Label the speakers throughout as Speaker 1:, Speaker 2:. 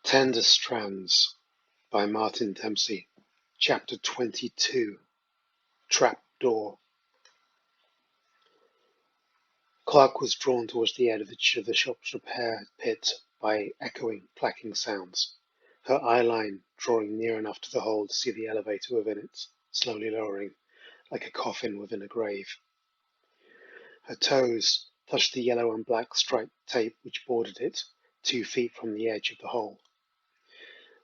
Speaker 1: Tender Strands by Martin Dempsey. Chapter 22. Trap Door. Clark was drawn towards the edge of the shop's repair pit by echoing, clacking sounds, her eye line drawing near enough to the hole to see the elevator within it, slowly lowering, like a coffin within a grave. Her toes touched the yellow and black striped tape which bordered it, 2 feet from the edge of the hole.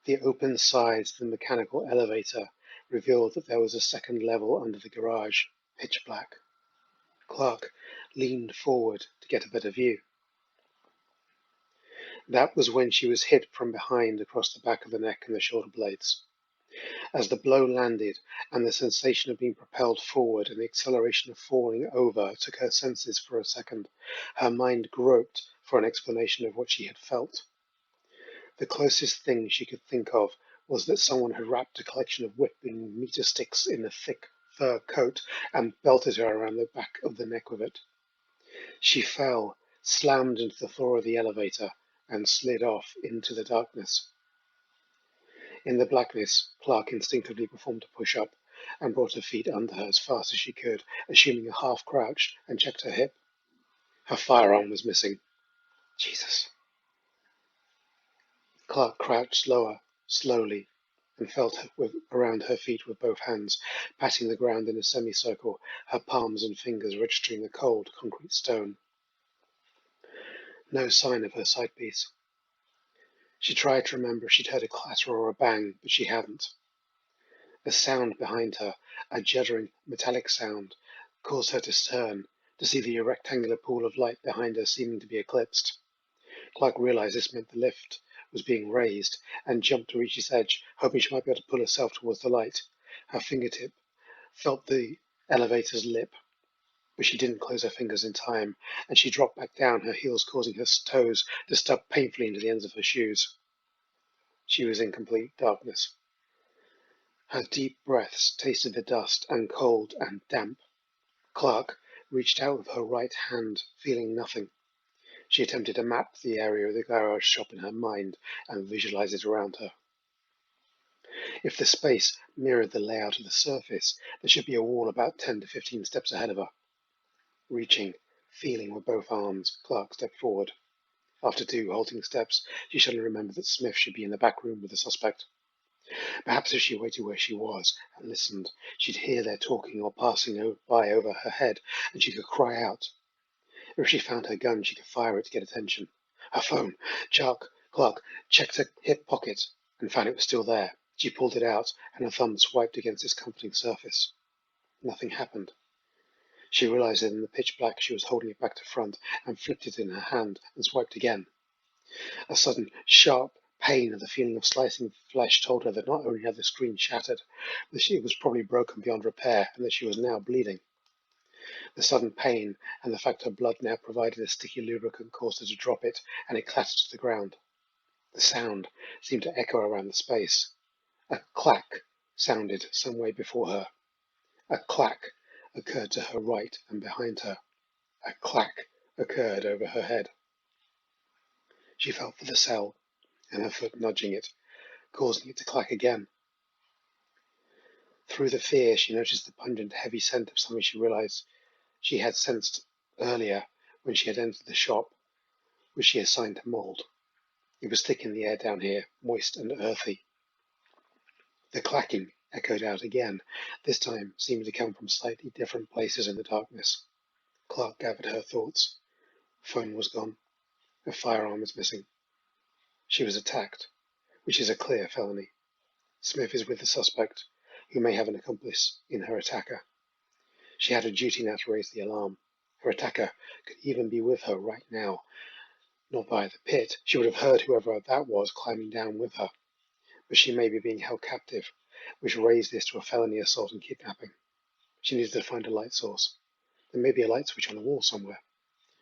Speaker 1: The open sides of the mechanical elevator revealed that there was a second level under the garage, pitch black. Clark leaned forward to get a better view. That was when she was hit from behind across the back of the neck and the shoulder blades. As the blow landed and the sensation of being propelled forward and the acceleration of falling over took her senses for a second, her mind groped for an explanation of what she had felt. The closest thing she could think of was that someone had wrapped a collection of whipping meter sticks in a thick fur coat and belted her around the back of the neck with it. She fell, slammed into the floor of the elevator, and slid off into the darkness. In the blackness, Clark instinctively performed a push-up and brought her feet under her as fast as she could, assuming a half crouch, and checked her hip. Her firearm was missing. Jesus. Clark crouched lower, slowly, and felt around her feet with both hands, patting the ground in a semicircle, her palms and fingers registering the cold, concrete stone. No sign of her sidepiece. She tried to remember if she'd heard a clatter or a bang, but she hadn't. A sound behind her, a juddering, metallic sound, caused her to turn, to see the rectangular pool of light behind her seeming to be eclipsed. Clark realized this meant the lift was being raised, and jumped to reach its edge, hoping she might be able to pull herself towards the light. Her fingertip felt the elevator's lip, but she didn't close her fingers in time, and she dropped back down, her heels causing her toes to stub painfully into the ends of her shoes. She was in complete darkness. Her deep breaths tasted the dust and cold and damp. Clark reached out with her right hand, feeling nothing. She attempted to map the area of the garage shop in her mind and visualize it around her. If the space mirrored the layout of the surface, there should be a wall about 10 to 15 steps ahead of her. Reaching, feeling with both arms, Clark stepped forward. After 2 halting steps, she suddenly remembered that Smith should be in the back room with the suspect. Perhaps if she waited where she was and listened, she'd hear their talking or passing by over her head, and she could cry out. If she found her gun, she could fire it to get attention. Her phone! Clark checked her hip pocket and found it was still there. She pulled it out, and her thumb swiped against its comforting surface. Nothing happened. She realized that in the pitch black she was holding it back to front, and flipped it in her hand and swiped again. A sudden, sharp pain of the feeling of slicing flesh told her that not only had the screen shattered, but it was probably broken beyond repair, and that she was now bleeding. The sudden pain and the fact her blood now provided a sticky lubricant caused her to drop it, and it clattered to the ground. The sound seemed to echo around the space. A clack sounded some way before her. A clack occurred to her right and behind her. A clack occurred over her head. She felt for the cell, and her foot nudging it, causing it to clack again. Through the fear, she noticed the pungent, heavy scent of something she realized she had sensed earlier when she had entered the shop, which she assigned to mold. It was thick in the air down here, moist and earthy. The clacking echoed out again, this time seeming to come from slightly different places in the darkness. Clark gathered her thoughts. Phone was gone. Her firearm was missing. She was attacked, which is a clear felony. Smith is with the suspect, who may have an accomplice in her attacker. She had a duty now to raise the alarm. Her attacker could even be with her right now. Not by the pit. She would have heard whoever that was climbing down with her. But she may be being held captive, which raised this to a felony assault and kidnapping. She needed to find a light source. There may be a light switch on the wall somewhere.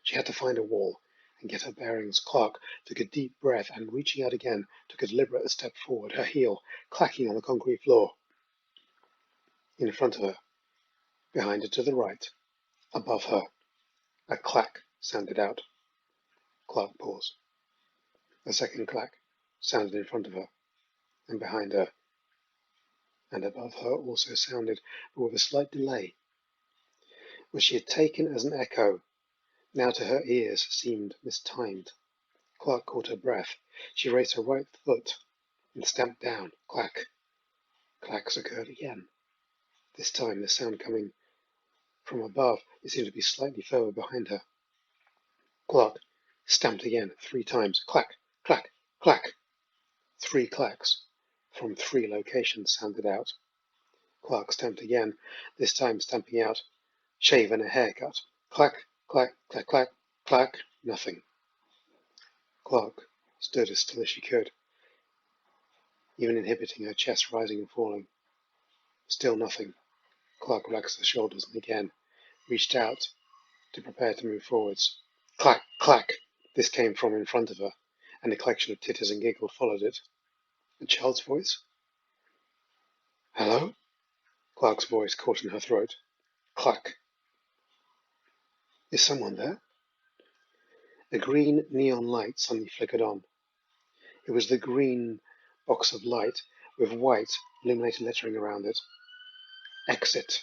Speaker 1: She had to find a wall and get her bearings. Clark took a deep breath and, reaching out again, took a deliberate step forward, her heel clacking on the concrete floor. In front of her, behind her to the right, above her, a clack sounded out. Clark paused. A second clack. sounded in front of her, and behind her, and above her also sounded, but with a slight delay, which she had taken as an echo, now to her ears seemed mistimed. Clark caught her breath. She raised her right foot and stamped down. Clack. Clacks occurred again. This time the sound coming from above, it seemed to be slightly further behind her. Clark stamped again 3 times. Clack, clack, clack. 3 clacks from 3 locations sounded out. Clark stamped again, this time stamping out shave and a haircut. Clack, clack, clack, clack, clack. Nothing. Clark stood as still as she could, even inhibiting her chest rising and falling. Still nothing. Clark relaxed her shoulders and again reached out to prepare to move forwards. Clack, clack! This came from in front of her, and a collection of titters and giggles followed it. A child's voice? Hello? Clark's voice caught in her throat. Clack. Is someone there? A green neon light suddenly flickered on. It was the green box of light with white illuminated lettering around it. Exit.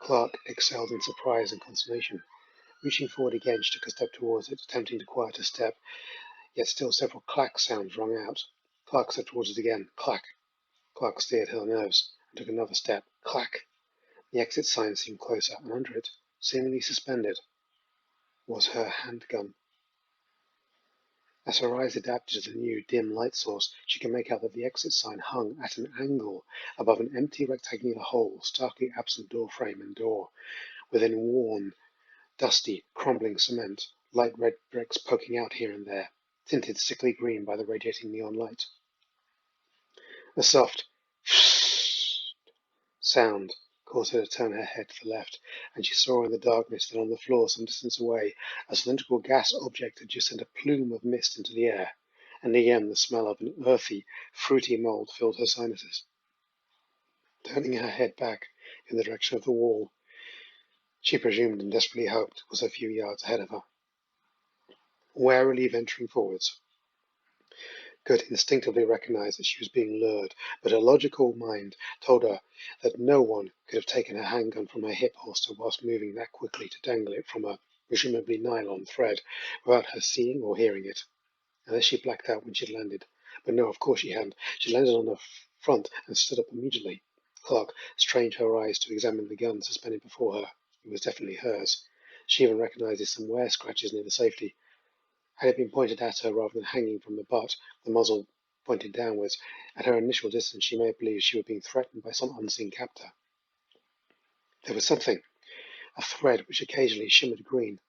Speaker 1: Clark exhaled in surprise and consternation. Reaching forward again, she took a step towards it, attempting to quiet her step, yet still several clack sounds rung out. Clark stepped towards it again. Clack. Clark steered her nerves and took another step. Clack. The exit sign seemed closer, and under it, seemingly suspended, was her handgun. As her eyes adapted to the new, dim light source, she could make out that the exit sign hung at an angle above an empty rectangular hole, starkly absent door frame and door, within worn, dusty, crumbling cement, light red bricks poking out here and there, tinted sickly green by the radiating neon light. A soft sound caused her to turn her head to the left, and she saw in the darkness that on the floor some distance away a cylindrical gas object had just sent a plume of mist into the air, and again the smell of an earthy, fruity mould filled her sinuses. Turning her head back in the direction of the wall, she presumed and desperately hoped was a few yards ahead of her. Warily venturing forwards, could instinctively recognize that she was being lured, but her logical mind told her that no one could have taken her handgun from her hip holster whilst moving that quickly to dangle it from a presumably nylon thread without her seeing or hearing it, unless she blacked out when she'd landed. But no, of course she hadn't. She landed on her front and stood up immediately. Clark strained her eyes to examine the gun suspended before her. It was definitely hers. She even recognized some wear scratches near the safety. Had it been pointed at her rather than hanging from the butt, the muzzle pointed downwards, at her initial distance she may have believed she was being threatened by some unseen captor. There was something, a thread which occasionally shimmered green.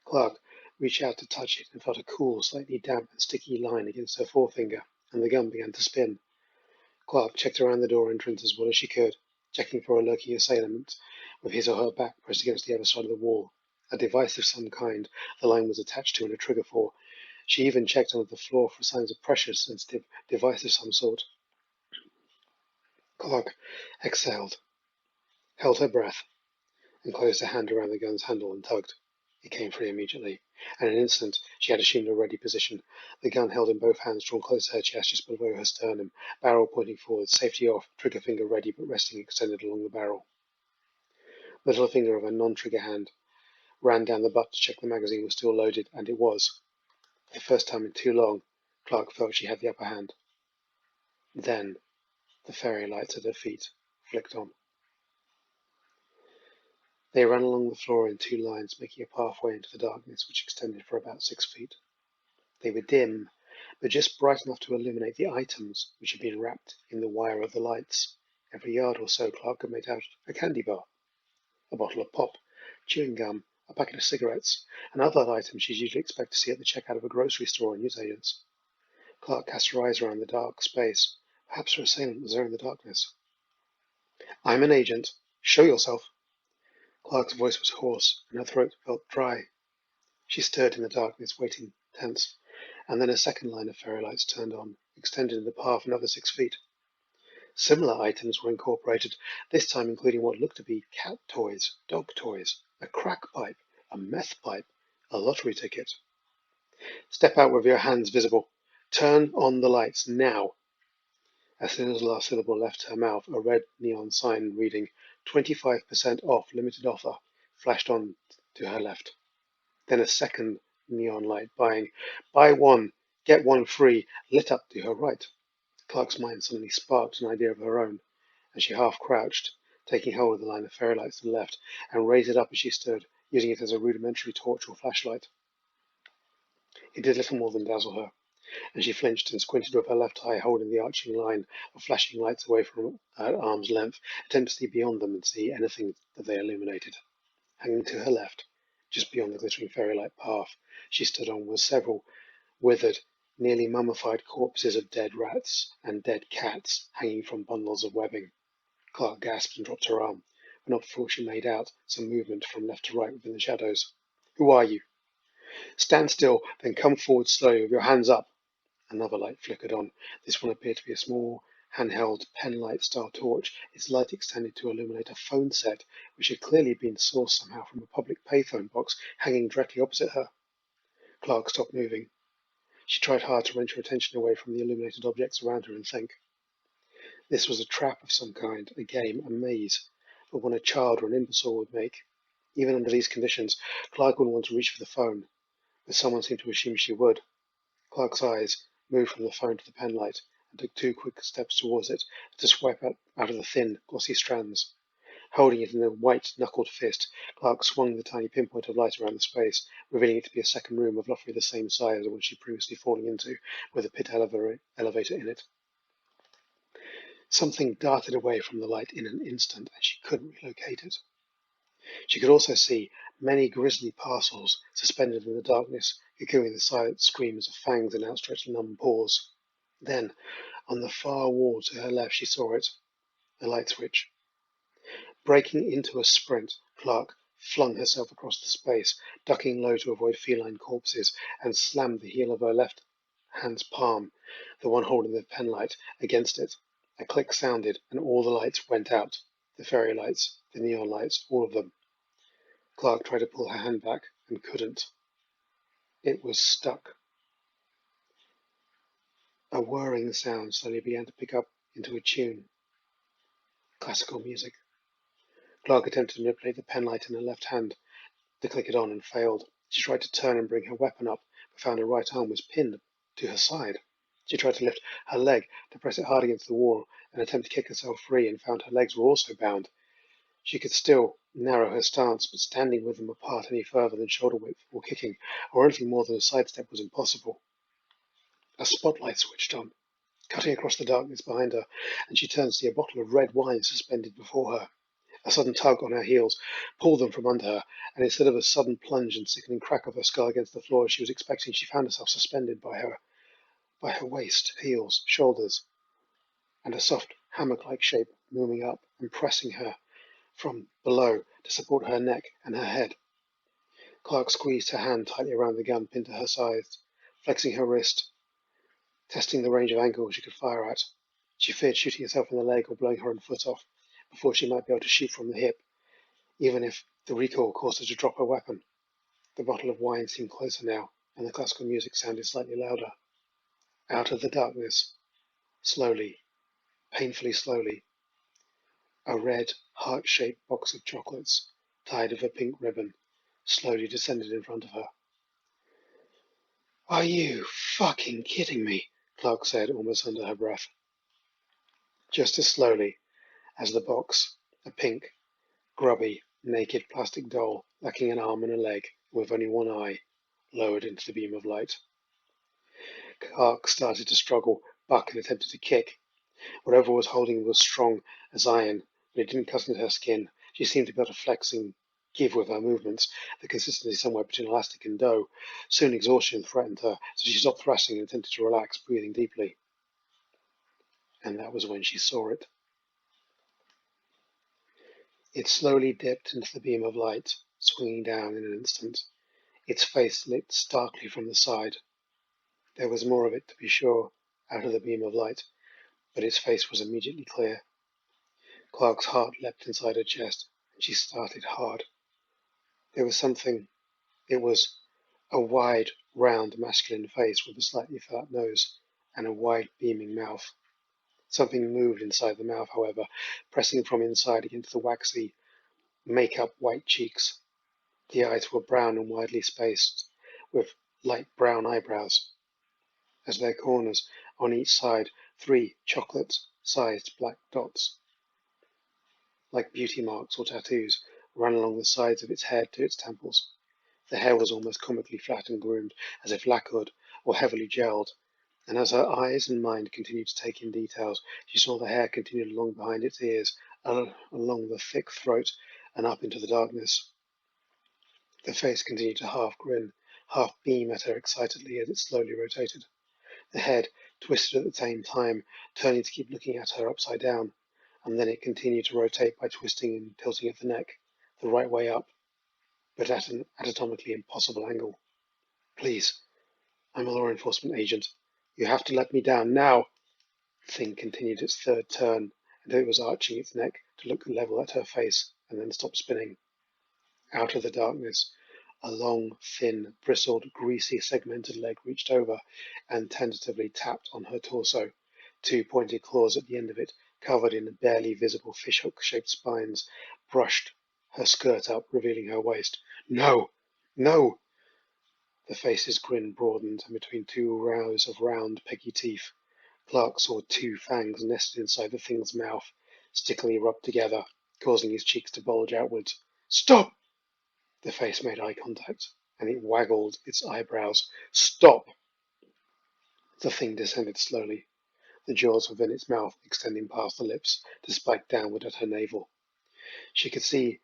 Speaker 1: Clark reached out to touch it and felt a cool, slightly damp and sticky line against her forefinger, and the gun began to spin. Clark checked around the door entrance as well as she could, checking for a lurking assailant with his or her back pressed against the other side of the wall. A device of some kind the line was attached to and a trigger for. She even checked under the floor for signs of pressure-sensitive device of some sort. Clark exhaled, held her breath, and closed her hand around the gun's handle and tugged. It came free immediately, and in an instant she had assumed a ready position, the gun held in both hands drawn close to her chest just below her sternum, barrel pointing forward, safety off, trigger finger ready but resting extended along the barrel. The little finger of her non-trigger hand ran down the butt to check the magazine was still loaded, and it was. For the first time in too long, Clark felt she had the upper hand. Then the fairy lights at her feet flicked on. They ran along the floor in 2 lines, making a pathway into the darkness which extended for about 6 feet. They were dim, but just bright enough to illuminate the items which had been wrapped in the wire of the lights. Every yard or so Clark could make out a candy bar, a bottle of pop, chewing gum, a packet of cigarettes, and other items she'd usually expect to see at the checkout of a grocery store or newsagents. Clark cast her eyes around the dark space. Perhaps her assailant was there in the darkness. I'm an agent. Show yourself. Clark's voice was hoarse, and her throat felt dry. She stirred in the darkness, waiting, tense, and then a second line of fairy lights turned on, extended in the path another 6 feet. Similar items were incorporated, this time including what looked to be cat toys, dog toys, a crack pipe, a meth pipe, a lottery ticket. Step out with your hands visible. Turn on the lights, now! As soon as the last syllable left her mouth, a red neon sign reading 25% off limited offer flashed on to her left. Then a second neon light buy one, get one free, lit up to her right. Clark's mind suddenly sparked an idea of her own, and she half crouched, taking hold of the line of fairy lights to the left, and raised it up as she stood, using it as a rudimentary torch or flashlight. It did little more than dazzle her, and she flinched and squinted with her left eye holding the arching line of flashing lights away from her at arm's length, attempting to see beyond them and see anything that they illuminated. Hanging to her left, just beyond the glittering fairy light path she stood on, were several withered, nearly mummified corpses of dead rats and dead cats hanging from bundles of webbing. Clark gasped and dropped her arm, but not before she made out some movement from left to right within the shadows. Who are you? Stand still, then come forward slowly with your hands up. Another light flickered on. This one appeared to be a small, handheld, pen-light-style torch, its light extended to illuminate a phone set, which had clearly been sourced somehow from a public payphone box hanging directly opposite her. Clark stopped moving. She tried hard to wrench her attention away from the illuminated objects around her and think. This was a trap of some kind, a game, a maze, but one a child or an imbecile would make. Even under these conditions, Clark wouldn't want to reach for the phone, but someone seemed to assume she would. Clark's eyes moved from the phone to the penlight and took 2 quick steps towards it to swipe out of the thin, glossy strands. Holding it in a white-knuckled fist, Clark swung the tiny pinpoint of light around the space, revealing it to be a second room of roughly the same size as the one she'd previously fallen into, with a pit elevator in it. Something darted away from the light in an instant, and she couldn't relocate it. She could also see many grisly parcels suspended in the darkness, echoing the silent screams of fangs and outstretched numb paws. Then, on the far wall to her left, she saw it, a light switch. Breaking into a sprint, Clark flung herself across the space, ducking low to avoid feline corpses, and slammed the heel of her left hand's palm, the one holding the penlight, against it. A click sounded, and all the lights went out. The fairy lights, the neon lights, all of them. Clark tried to pull her hand back, and couldn't. It was stuck. A whirring sound slowly began to pick up into a tune. Classical music. Clark attempted to manipulate the penlight in her left hand to click it on and failed. She tried to turn and bring her weapon up, but found her right arm was pinned to her side. She tried to lift her leg to press it hard against the wall and attempt to kick herself free, and found her legs were also bound. She could still narrow her stance, but standing with them apart any further than shoulder width or kicking, or anything more than a sidestep, was impossible. A spotlight switched on, cutting across the darkness behind her, and she turned to see a bottle of red wine suspended before her. A sudden tug on her heels pulled them from under her, and instead of a sudden plunge and sickening crack of her skull against the floor as she was expecting, she found herself suspended by her waist, heels, shoulders, and a soft hammock-like shape moving up and pressing her from below to support her neck and her head. Clark squeezed her hand tightly around the gun pinned to her side, flexing her wrist, testing the range of angles she could fire at. She feared shooting herself in the leg or blowing her own foot off before she might be able to shoot from the hip, even if the recoil caused her to drop her weapon. The bottle of wine seemed closer now, and the classical music sounded slightly louder. Out of the darkness, slowly, painfully slowly, a red, heart-shaped box of chocolates, tied with a pink ribbon, slowly descended in front of her. Are you fucking kidding me? Clark said, almost under her breath. Just as slowly as the box, a pink, grubby, naked plastic doll, lacking an arm and a leg, with only one eye, lowered into the beam of light. Clark started to struggle, buck, and attempted to kick. Whatever was holding was strong as iron, but it didn't cut into her skin. She seemed to be able to flex and give with her movements, the consistency somewhere between elastic and dough. Soon exhaustion threatened her, so she stopped thrashing and attempted to relax, breathing deeply. And that was when she saw it. It slowly dipped into the beam of light, swinging down in an instant. Its face lit starkly from the side. There was more of it, to be sure, out of the beam of light, but its face was immediately clear. Clark's heart leapt inside her chest, and she started hard. There was something. It was a wide, round, masculine face with a slightly fat nose, and a wide, beaming mouth. Something moved inside the mouth, however, pressing from inside against the waxy, make-up white cheeks. The eyes were brown and widely spaced, with light brown eyebrows. At their corners, on each side, 3 chocolate-sized black dots, like beauty marks or tattoos, ran along the sides of its head to its temples. The hair was almost comically flat and groomed, as if lacquered or heavily gelled, and as her eyes and mind continued to take in details, she saw the hair continued along behind its ears, along the thick throat, and up into the darkness. The face continued to half grin, half beam at her excitedly as it slowly rotated. The head twisted at the same time, turning to keep looking at her upside down, and then it continued to rotate by twisting and tilting at the neck, the right way up, but at an anatomically impossible angle. Please, I'm a law enforcement agent. You have to let me down now. The thing continued its third turn until it was arching its neck to look level at her face and then stop spinning. Out of the darkness, a long, thin, bristled, greasy, segmented leg reached over and tentatively tapped on her torso. 2 pointed claws at the end of it, covered in barely visible fishhook-shaped spines, brushed her skirt up, revealing her waist. No! No! The face's grin broadened, and between 2 rows of round, peggy teeth, Clark saw 2 fangs nested inside the thing's mouth, stickily rubbed together, causing his cheeks to bulge outwards. Stop! The face made eye contact, and it waggled its eyebrows. Stop! The thing descended slowly, the jaws within its mouth extending past the lips to spike downward at her navel. She could see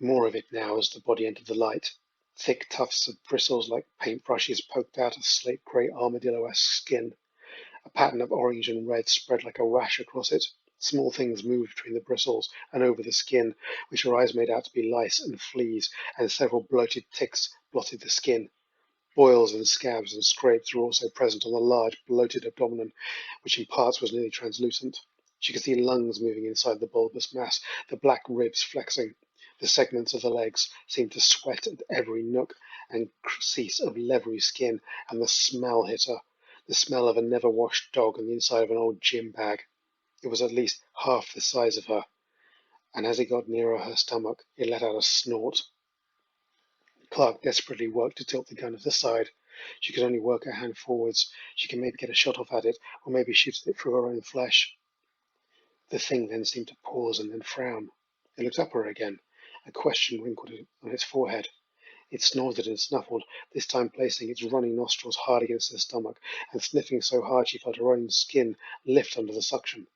Speaker 1: more of it now as the body entered the light. Thick tufts of bristles like paintbrushes poked out of slate-grey armadillo-esque skin. A pattern of orange and red spread like a rash across it. Small things moved between the bristles and over the skin, which her eyes made out to be lice and fleas, and several bloated ticks blotted the skin. Boils and scabs and scrapes were also present on the large, bloated abdomen, which in parts was nearly translucent. She could see lungs moving inside the bulbous mass, the black ribs flexing. The segments of the legs seemed to sweat at every nook and crease of leathery skin, and the smell hit her. The smell of a never-washed dog on the inside of an old gym bag. It was at least half the size of her, and as it got nearer her stomach, it let out a snort. Clark desperately worked to tilt the gun to the side. She could only work her hand forwards. She could maybe get a shot off at it, or maybe shoot it through her own flesh. The thing then seemed to pause and then frown. It looked up at her again. A question wrinkled on its forehead. It snorted and snuffled, this time placing its running nostrils hard against her stomach, and sniffing so hard she felt her own skin lift under the suction.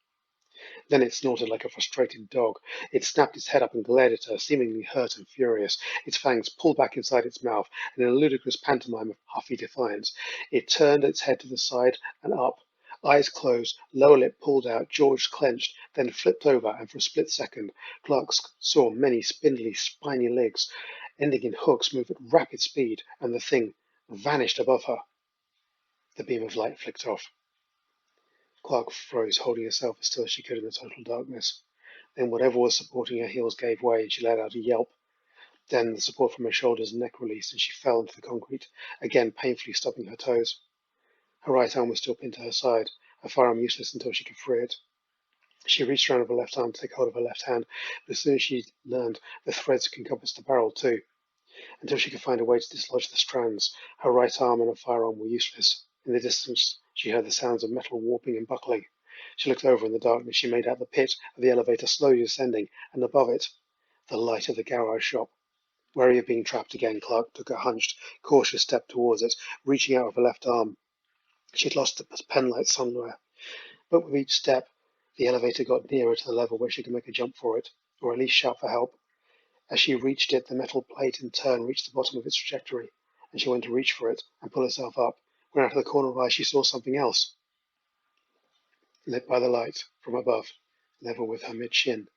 Speaker 1: Then it snorted like a frustrated dog. It snapped its head up and glared at her, seemingly hurt and furious. Its fangs pulled back inside its mouth, and in a ludicrous pantomime of huffy defiance, it turned its head to the side and up. Eyes closed, lower lip pulled out, jaws clenched, then flipped over, and for a split second, Clark saw many spindly, spiny legs, ending in hooks, move at rapid speed, and the thing vanished above her. The beam of light flicked off. Clark froze, holding herself as still as she could in the total darkness. Then whatever was supporting her heels gave way, and she let out a yelp. Then the support from her shoulders and neck released, and she fell into the concrete, again painfully stubbing her toes. Her right arm was still pinned to her side, her firearm useless until she could free it. She reached around with her left arm to take hold of her left hand, but as soon as she learned the threads could encompass the barrel too, until she could find a way to dislodge the strands, her right arm and her firearm were useless. In the distance, she heard the sounds of metal warping and buckling. She looked over in the darkness. She made out the pit of the elevator slowly descending, and above it, the light of the garage shop. Wary of being trapped again, Clark took a hunched, cautious step towards it, reaching out with her left arm. She had lost the penlight somewhere, but with each step, the elevator got nearer to the level where she could make a jump for it, or at least shout for help. As she reached it, the metal plate in turn reached the bottom of its trajectory, and she went to reach for it and pull herself up, when out of the corner of her eye she saw something else, lit by the light from above, level with her mid-shin.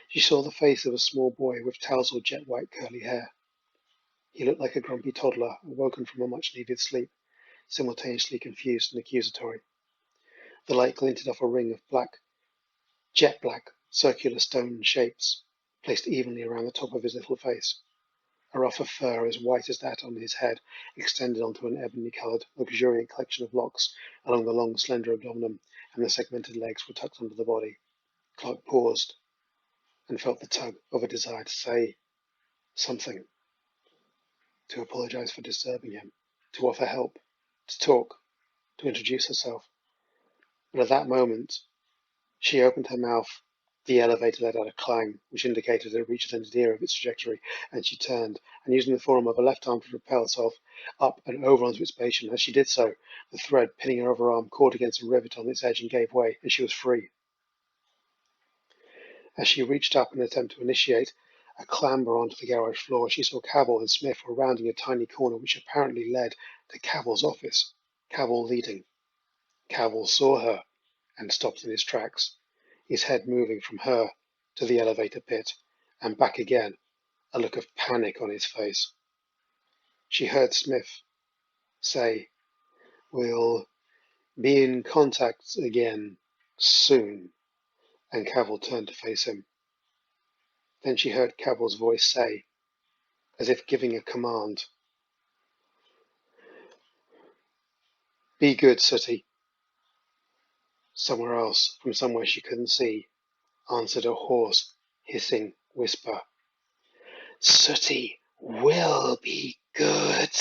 Speaker 1: She saw the face of a small boy with tousled jet-white curly hair. He looked like a grumpy toddler, awoken from a much-needed sleep, simultaneously confused and accusatory. The light glinted off a ring of jet-black, circular stone shapes, placed evenly around the top of his little face. A ruff of fur as white as that on his head extended onto an ebony-coloured, luxuriant collection of locks along the long, slender abdomen, and the segmented legs were tucked under the body. Clark paused and felt the tug of a desire to say something, to apologise for disturbing him, to offer help, to talk, to introduce herself. But at that moment, she opened her mouth. The elevator let out a clang, which indicated it had reached the nadir of its trajectory, and she turned, and using the forearm of her left arm to propel herself up and over onto its base. And as she did so, the thread pinning her other arm caught against a rivet on its edge and gave way, and she was free. As she reached up in an attempt to initiate a clamber onto the garage floor, she saw Cavell and Smith were rounding a tiny corner which apparently led to Cavell's office. Cavell leading. Cavell saw her and stopped in his tracks, his head moving from her to the elevator pit and back again, a look of panic on his face. She heard Smith say, "We'll be in contact again soon," and Cavell turned to face him. Then she heard Cavell's voice say, as if giving a command, "Be good, Sooty." Somewhere else, from somewhere she couldn't see, answered a hoarse, hissing whisper, "Sooty will be good."